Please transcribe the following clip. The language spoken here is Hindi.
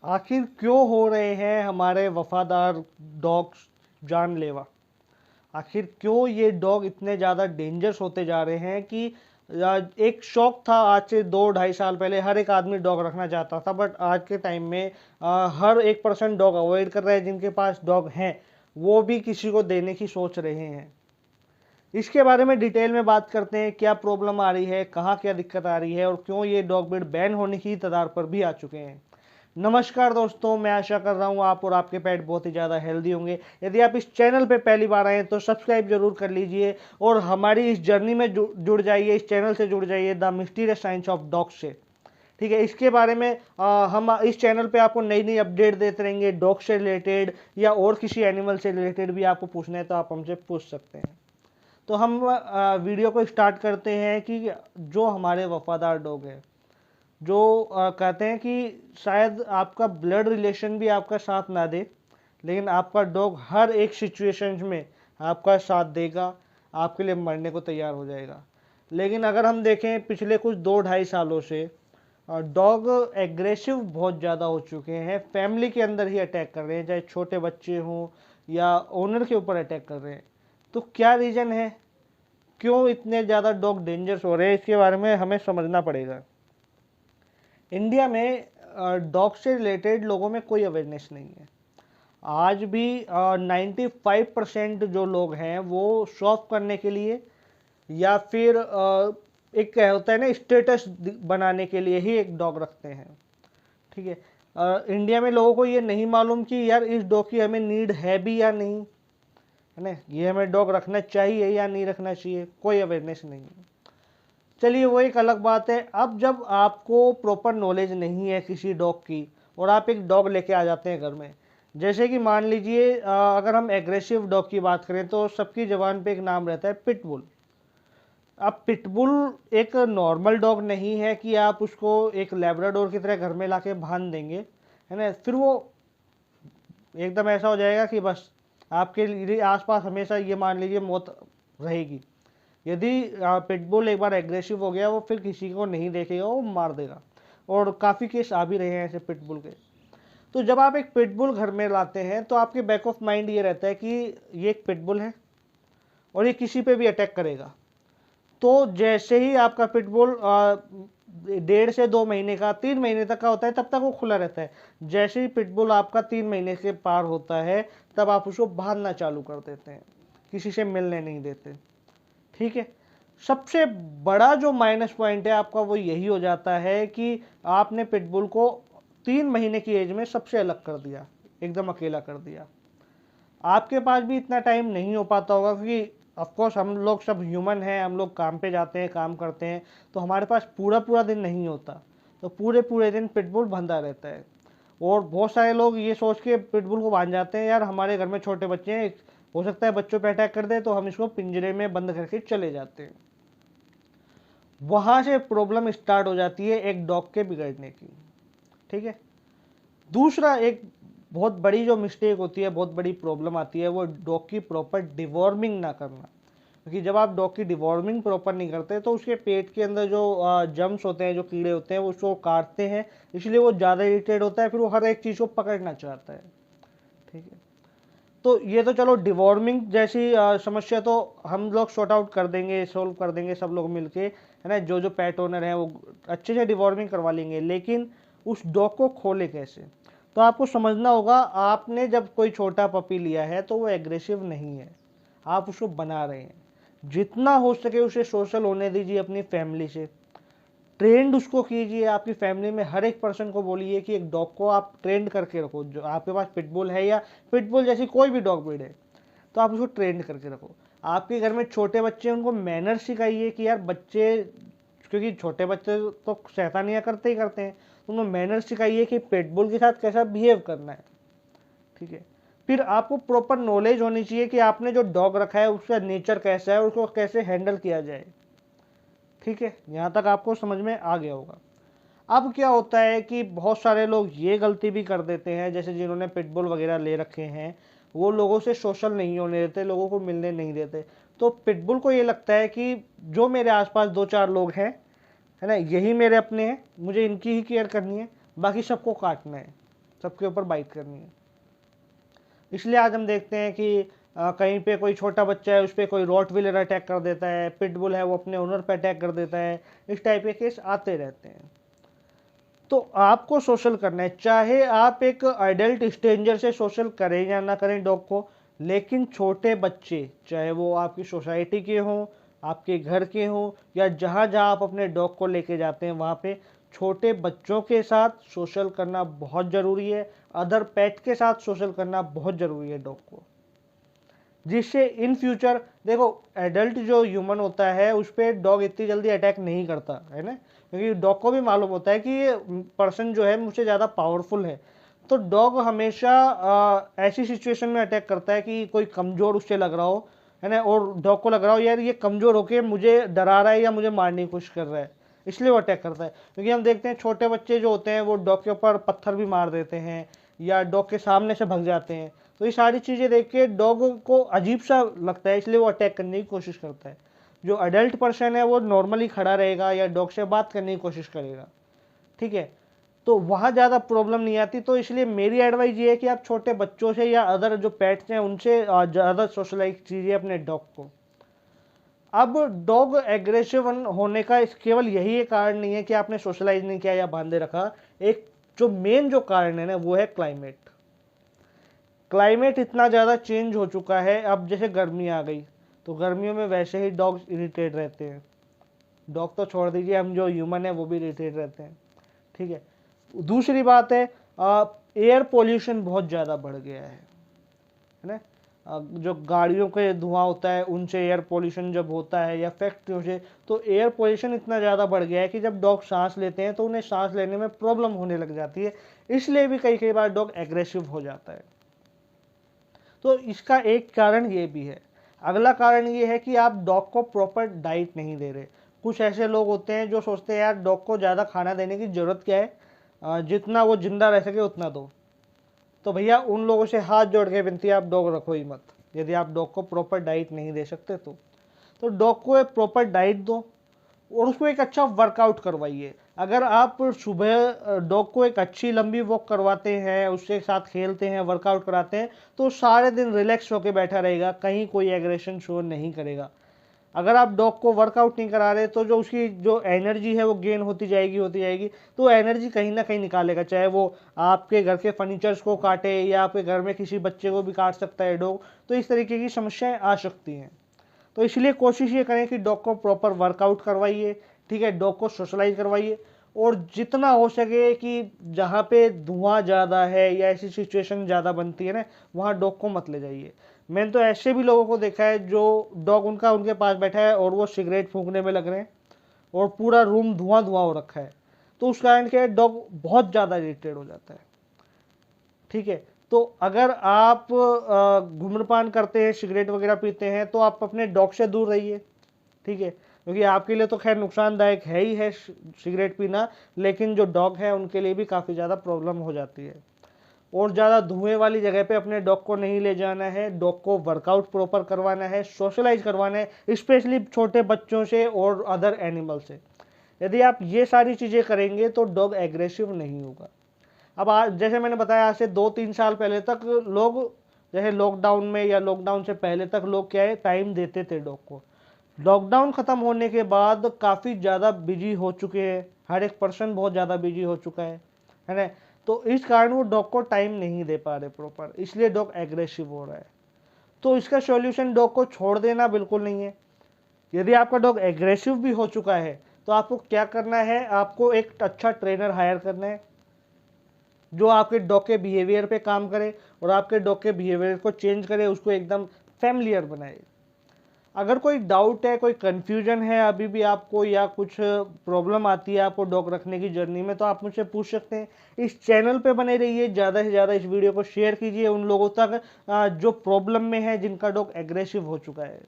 आखिर क्यों हो रहे हैं हमारे वफादार डॉग्स जानलेवा? आखिर क्यों ये डॉग इतने ज़्यादा डेंजरस होते जा रहे हैं कि एक शौक था आज से 2-2.5 साल पहले हर एक आदमी डॉग रखना चाहता था, बट आज के टाइम में हर एक पर्सन डॉग अवॉइड कर रहा है। जिनके पास डॉग हैं वो भी किसी को देने की सोच रहे हैं। इसके बारे में डिटेल में बात करते हैं, क्या प्रॉब्लम आ रही है, कहाँ क्या दिक्कत आ रही है और क्यों ये डॉग ब्रीड बैन होने की कगार पर भी आ चुके हैं। नमस्कार दोस्तों, मैं आशा कर रहा हूँ आप और आपके पेट बहुत ही ज़्यादा हेल्दी होंगे। यदि आप इस चैनल पे पहली बार आए हैं तो सब्सक्राइब जरूर कर लीजिए और हमारी इस जर्नी में जुड़ जाइए, इस चैनल से जुड़ जाइए, the mysterious science of dogs से। ठीक है, इसके बारे में हम इस चैनल पे आपको नई नई अपडेट देते रहेंगे। डॉग से रिलेटेड या और किसी एनिमल से रिलेटेड भी आपको पूछना है तो आप हमसे पूछ सकते हैं। तो हम वीडियो को स्टार्ट करते हैं कि जो हमारे वफादार डॉग है, जो कहते हैं कि शायद आपका ब्लड रिलेशन भी आपका साथ ना दे, लेकिन आपका डॉग हर एक सिचुएशन में आपका साथ देगा, आपके लिए मरने को तैयार हो जाएगा। लेकिन अगर हम देखें पिछले कुछ 2-2.5 सालों से डॉग एग्रेसिव बहुत ज़्यादा हो चुके हैं। फैमिली के अंदर ही अटैक कर रहे हैं, चाहे छोटे बच्चे हों या ओनर के ऊपर अटैक कर रहे हैं। तो क्या रीज़न है, क्यों इतने ज़्यादा डॉग डेंजरस हो रहे हैं, इसके बारे में हमें समझना पड़ेगा। इंडिया में डॉग से रिलेटेड लोगों में कोई अवेयरनेस नहीं है। आज भी 95% जो लोग हैं वो शो ऑफ करने के लिए या फिर एक क्या होता है ना, स्टेटस बनाने के लिए ही एक डॉग रखते हैं। ठीक है, इंडिया में लोगों को ये नहीं मालूम कि यार इस डॉग की हमें नीड है भी या नहीं, है ना, ये हमें डॉग रखना चाहिए या नहीं रखना चाहिए, कोई अवेयरनेस नहीं है। चलिए वो एक अलग बात है। अब जब आपको प्रॉपर नॉलेज नहीं है किसी डॉग की और आप एक डॉग लेके आ जाते हैं घर में, जैसे कि मान लीजिए अगर हम एग्रेसिव डॉग की बात करें तो सबकी ज़बान पे एक नाम रहता है पिटबुल। अब पिटबुल एक नॉर्मल डॉग नहीं है कि आप उसको एक लैब्राडोर की तरह घर में लाके बांध देंगे, है ना, फिर वो एकदम ऐसा हो जाएगा कि बस आपके लिए आसपास हमेशा ये मान लीजिए मौत रहेगी। यदि पिटबुल एक बार एग्रेसिव हो गया वो फिर किसी को नहीं देखेगा, वो मार देगा। और काफ़ी केस आ भी रहे हैं ऐसे पिटबुल के। तो जब आप एक पिटबुल घर में लाते हैं तो आपके बैक ऑफ माइंड ये रहता है कि ये एक पिटबुल है और ये किसी पे भी अटैक करेगा। तो जैसे ही आपका पिटबुल 1.5 से 2 महीने का, 3 महीने तक का होता है, तब तक वो खुला रहता है। जैसे ही पिटबुल आपका 3 महीने के पार होता है तब आप उसको बांधना चालू कर देते हैं, किसी से मिलने नहीं देते। ठीक है, सबसे बड़ा जो माइनस पॉइंट है आपका वो यही हो जाता है कि आपने पिटबुल को 3 महीने की एज में सबसे अलग कर दिया, एकदम अकेला कर दिया। आपके पास भी इतना टाइम नहीं हो पाता होगा क्योंकि ऑफकोर्स हम लोग सब ह्यूमन हैं, हम लोग काम पे जाते हैं, काम करते हैं, तो हमारे पास पूरा पूरा दिन नहीं होता। तो पूरे पूरे दिन पिटबुल बंधा रहता है और बहुत सारे लोग ये सोच के पिटबुल को बांध जाते हैं, यार हमारे घर में छोटे बच्चे हैं, हो सकता है बच्चों पे अटैक कर दे, तो हम इसको पिंजरे में बंद करके चले जाते हैं। वहाँ से प्रॉब्लम स्टार्ट हो जाती है एक डॉग के बिगड़ने की। ठीक है, दूसरा एक बहुत बड़ी जो मिस्टेक होती है, बहुत बड़ी प्रॉब्लम आती है, वो डॉग की प्रॉपर डिवॉर्मिंग ना करना। क्योंकि जब आप डॉग की डिवॉर्मिंग प्रॉपर नहीं करते तो उसके पेट के अंदर जो जम्स होते हैं, जो कीड़े होते हैं, वो उसको काटते हैं, इसलिए वो ज़्यादा इरिटेट होता है, फिर वो हर एक चीज़ को पकड़ना चाहता है। ठीक है, तो ये तो चलो डिवॉर्मिंग जैसी समस्या तो हम लोग सॉर्ट आउट कर देंगे, सोल्व कर देंगे सब लोग मिलके, है ना, जो जो पेट ओनर हैं वो अच्छे से डिवॉर्मिंग करवा लेंगे। लेकिन उस डॉग को खोले कैसे, तो आपको समझना होगा। आपने जब कोई छोटा पपी लिया है तो वो एग्रेसिव नहीं है, आप उसको बना रहे हैं। जितना हो सके उसे सोशल होने दीजिए अपनी फैमिली से, ट्रेंड उसको कीजिए। आपकी फैमिली में हर एक पर्सन को बोलिए कि एक डॉग को आप ट्रेंड करके रखो। जो आपके पास पिटबुल है या पिटबुल जैसी कोई भी डॉग ब्रीड है तो आप उसको ट्रेंड करके रखो। आपके घर में छोटे बच्चे हैं, उनको मैनर सिखाइए कि यार बच्चे, क्योंकि छोटे बच्चे तो शैतानियाँ करते ही करते हैं, तो उनको मैनर सिखाइए कि पिटबुल के साथ कैसा बिहेव करना है। ठीक है, फिर आपको प्रॉपर नॉलेज होनी चाहिए कि आपने जो डॉग रखा है उसका नेचर कैसा है, उसको कैसे हैंडल किया जाए। ठीक है, यहाँ तक आपको समझ में आ गया होगा। अब क्या होता है कि बहुत सारे लोग ये गलती भी कर देते हैं, जैसे जिन्होंने पिटबुल वगैरह ले रखे हैं वो लोगों से सोशल नहीं होने देते, लोगों को मिलने नहीं देते। तो पिटबुल को ये लगता है कि जो मेरे आसपास 2-4 लोग हैं, है ना, यही मेरे अपने हैं, मुझे इनकी ही केयर करनी है, बाकी सबको काटना है। सबके ऊपर बाइट करनी है। इसलिए आज हम देखते हैं कि कहीं पे कोई छोटा बच्चा है, उस पर कोई रॉटविलर अटैक कर देता है, पिटबुल है वो अपने ओनर पे अटैक कर देता है, इस टाइप के केस आते रहते हैं। तो आपको सोशल करना है, चाहे आप एक एडल्ट स्ट्रेंजर से सोशल करें या ना करें डॉग को, लेकिन छोटे बच्चे, चाहे वो आपकी सोसाइटी के हों, आपके घर के हों, या जहाँ जहाँ आप अपने डॉग को लेके जाते हैं वहाँ पे छोटे बच्चों के साथ सोशल करना बहुत ज़रूरी है। अदर पेट के साथ सोशल करना बहुत ज़रूरी है डॉग को, जिससे इन फ्यूचर देखो एडल्ट जो ह्यूमन होता है उस पर डॉग इतनी जल्दी अटैक नहीं करता है ना, क्योंकि डॉग को भी मालूम होता है कि ये पर्सन जो है मुझसे ज़्यादा पावरफुल है। तो डॉग हमेशा ऐसी सिचुएशन में अटैक करता है कि कोई कमज़ोर उससे लग रहा हो, है ना, और डॉग को लग रहा हो यार ये कमज़ोर होके मुझे डरा रहा है या मुझे मारने की कोशिश कर रहा है, इसलिए वो अटैक करता है। क्योंकि हम देखते हैं छोटे बच्चे जो होते हैं वो डॉग के ऊपर पत्थर भी मार देते हैं या डॉग के सामने से भाग जाते हैं। तो ये सारी चीज़ें देख के डॉग को अजीब सा लगता है, इसलिए वो अटैक करने की कोशिश करता है। जो अडल्ट पर्सन है वो नॉर्मली खड़ा रहेगा या डॉग से बात करने की कोशिश करेगा, ठीक है, तो वहाँ ज़्यादा प्रॉब्लम नहीं आती। तो इसलिए मेरी एडवाइस ये है कि आप छोटे बच्चों से या अदर जो पेट्स हैं उनसे ज़्यादा सोशलाइज कीजिए अपने डॉग को। अब डॉग एग्रेसिव होने का केवल यही एक कारण नहीं है कि आपने सोशलाइज नहीं किया या बांधे रखा, एक जो मेन जो कारण है ना वो है क्लाइमेट। क्लाइमेट इतना ज़्यादा चेंज हो चुका है, अब जैसे गर्मी आ गई तो गर्मियों में वैसे ही डॉग्स इरिटेट रहते हैं। डॉग तो छोड़ दीजिए, हम जो ह्यूमन है वो भी इरिटेट रहते हैं, ठीक है। दूसरी बात है एयर पोल्यूशन बहुत ज़्यादा बढ़ गया है ना। जो गाड़ियों के धुआं होता है उनसे एयर पोल्यूशन जब होता है या फैक्ट्रियों से, तो एयर पोल्यूशन इतना ज़्यादा बढ़ गया है कि जब डॉग सांस लेते हैं तो उन्हें सांस लेने में प्रॉब्लम होने लग जाती है। इसलिए भी कई कई बार डॉग एग्रेसिव हो जाता है। तो इसका एक कारण ये भी है। अगला कारण ये है कि आप डॉग को प्रॉपर डाइट नहीं दे रहे। कुछ ऐसे लोग होते हैं जो सोचते हैं यार डॉग को ज़्यादा खाना देने की ज़रूरत क्या है, जितना वो जिंदा रह सके उतना दो। तो भैया उन लोगों से हाथ जोड़ के विनती है, आप डॉग रखो ही मत, यदि आप डॉग को प्रॉपर डाइट नहीं दे सकते तो डॉग को एक प्रॉपर डाइट दो और उसको एक अच्छा वर्कआउट करवाइए। अगर आप सुबह डॉग को एक अच्छी लंबी वॉक करवाते हैं, उसके साथ खेलते हैं, वर्कआउट कराते हैं, तो सारे दिन रिलैक्स होकर बैठा रहेगा, कहीं कोई एग्रेशन शो नहीं करेगा। अगर आप डॉग को वर्कआउट नहीं करा रहे तो जो उसकी जो एनर्जी है वो गेन होती जाएगी, तो एनर्जी कहीं ना कहीं निकालेगा, चाहे वो आपके घर के फर्नीचर्स को काटे या आपके घर में किसी बच्चे को भी काट सकता है डॉग। तो इस तरीके की समस्याएं आ सकती हैं। तो इसलिए कोशिश ये करें कि डॉग को प्रॉपर वर्कआउट करवाइए, ठीक है, डॉग को सोशलाइज करवाइए, और जितना हो सके कि जहाँ पे धुआं ज़्यादा है या ऐसी सिचुएशन ज़्यादा बनती है ना, वहाँ डॉग को मत ले जाइए। मैंने तो ऐसे भी लोगों को देखा है जो डॉग उनका उनके पास बैठा है और वो सिगरेट फूंकने में लग रहे हैं और पूरा रूम धुआं धुआं हो रखा है, तो उस कारण के डॉग बहुत ज़्यादा इरिटेट हो जाता है, ठीक है। तो अगर आप धूम्रपान करते हैं, सिगरेट वगैरह पीते हैं, तो आप अपने डॉग से दूर रहिए, ठीक है, क्योंकि आपके लिए तो खैर नुकसानदायक है ही है सिगरेट पीना, लेकिन जो डॉग है उनके लिए भी काफ़ी ज़्यादा प्रॉब्लम हो जाती है। और ज़्यादा धुएं वाली जगह पे अपने डॉग को नहीं ले जाना है, डॉग को वर्कआउट प्रॉपर करवाना है, सोशलाइज करवाना है, स्पेशली छोटे बच्चों से और अदर एनिमल से। यदि आप ये सारी चीज़ें करेंगे तो डॉग एग्रेसिव नहीं होगा। अब आज जैसे मैंने बताया, आज से 2-3 साल पहले तक लोग, जैसे लॉकडाउन में या लॉकडाउन से पहले तक लोग क्या है टाइम देते थे डॉग को। लॉकडाउन ख़त्म होने के बाद काफ़ी ज़्यादा बिजी हो चुके हैं, हर एक पर्सन बहुत ज़्यादा बिजी हो चुका है ना। तो इस कारण वो डॉग को टाइम नहीं दे पा रहे प्रॉपर, इसलिए डॉग एग्रेसिव हो रहा है। तो इसका सॉल्यूशन डॉग को छोड़ देना बिल्कुल नहीं है। यदि आपका डॉग एग्रेसिव भी हो चुका है तो आपको क्या करना है, आपको एक अच्छा ट्रेनर हायर करना है जो आपके डॉग के बिहेवियर पे काम करे और आपके डॉग के बिहेवियर को चेंज करे, उसको एकदम फैमिलियर बनाए। अगर कोई डाउट है, कोई कन्फ्यूजन है अभी भी आपको, या कुछ प्रॉब्लम आती है आपको डॉग रखने की जर्नी में, तो आप मुझसे पूछ सकते हैं। इस चैनल पे बने रहिए, ज़्यादा से ज़्यादा इस वीडियो को शेयर कीजिए उन लोगों तक जो प्रॉब्लम में है, जिनका डॉग एग्रेसिव हो चुका है।